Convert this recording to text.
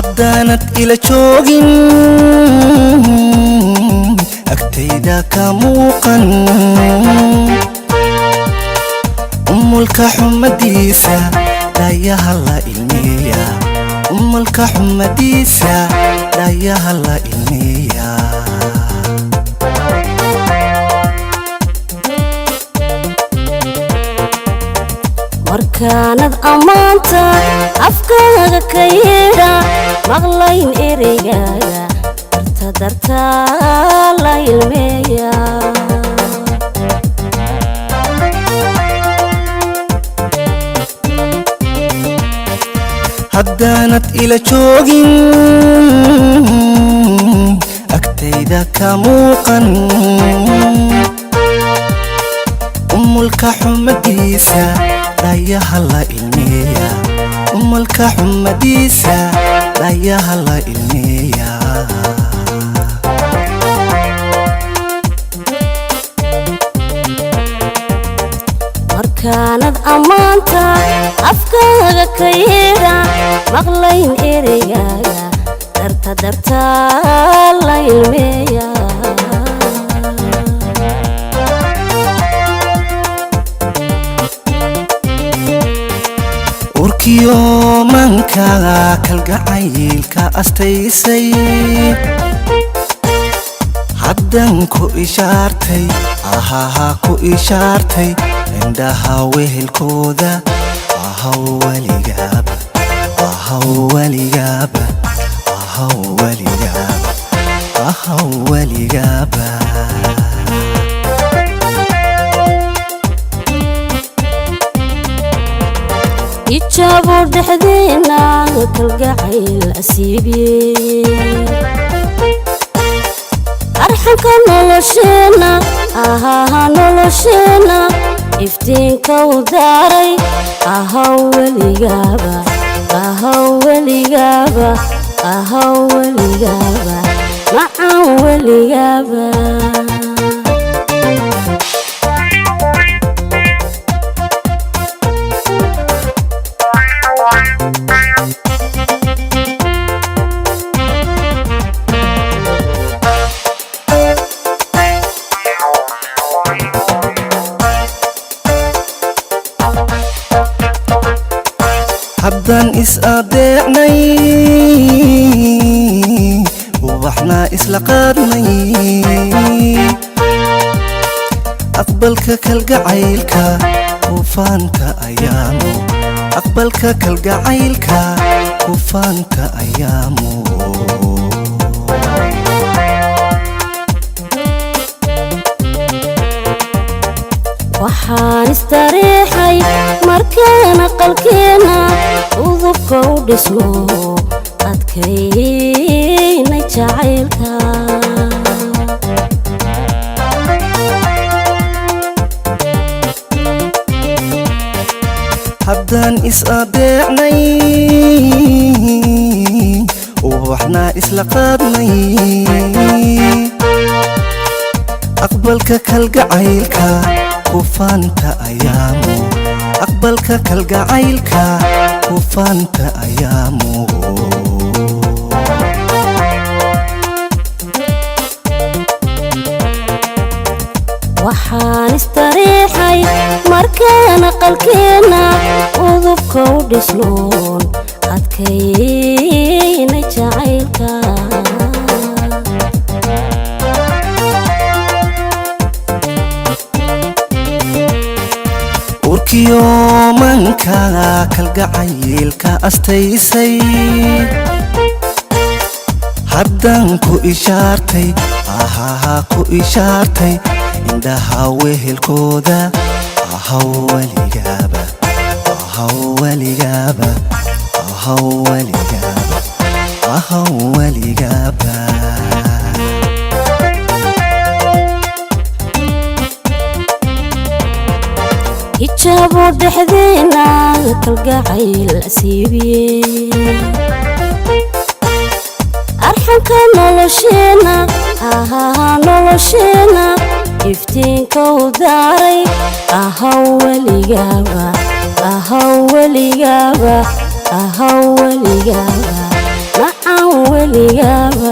haddaanad ila joogin agtayda ka muuqan umulka xumadiisa dhayaha la ilmeeya umulka xumadiisa dhayaha la ilmeeya markaanad ammaanta afkaaga ka yeedha maqlayn ereygaaga dartaa la ilmeeya haddaanad ila joogin agtayda ka muuqan umulka xumadiisa dhayaha la ilmeeya umulka xumadiisa dhayaha la ilmeeya markaanad ammaanta afkaaga ka yeedha maqlayn ereygaaga dartaa la ilmeeya urkiyo mankaaga kalgacaylka astaysay haddan ku ishaartay ahaha ku ishaartay indhaha wehelkooda ahaw weligaaba ahaw weligaaba ahaw weligaaba ahaw weligaaba ijaabo dhexdeena kalgacayl asiibiyey arxanka nolosheena ahaha nolosheena iftiinka u daaray ahaw weligaaba ahaw weligaaba ahaw weligaaba macaan weligaaba haddaan is adeecnay ubaxna isla qaadnay aqbalka kalgacaylka kufaanta ayaamu aqbalka kalgacaylka kufaanta ayaamu waxaan istareexay markaan aqalkeena udubka u dhismo adkaynay jacaylka haddaan is adeecnay ubaxna isla qaadnay aqbalka kalgacaylka kufaanta ayaamu aqbalka kalgacaylka kufaanta ayaamu waxaan istareexay markaan aqalkeena udubka u dhisnoon adkaynay jacaylka urkiyo mankaaga kalgacaylka astaysay haddan ku ishaartay ahaha ku ishaartay indhaha wehelkooda ahaw weligaaba ahaw weligaaba ahaw weligaaba ahaw weligaaba ijaabo dhexdeena kalgacayl asiibiyey arxanka nolosheena ahaha nolosheena iftiinka u daaray ahaw weligaaba ahaw weligaaba ahaw weligaaba weligaaba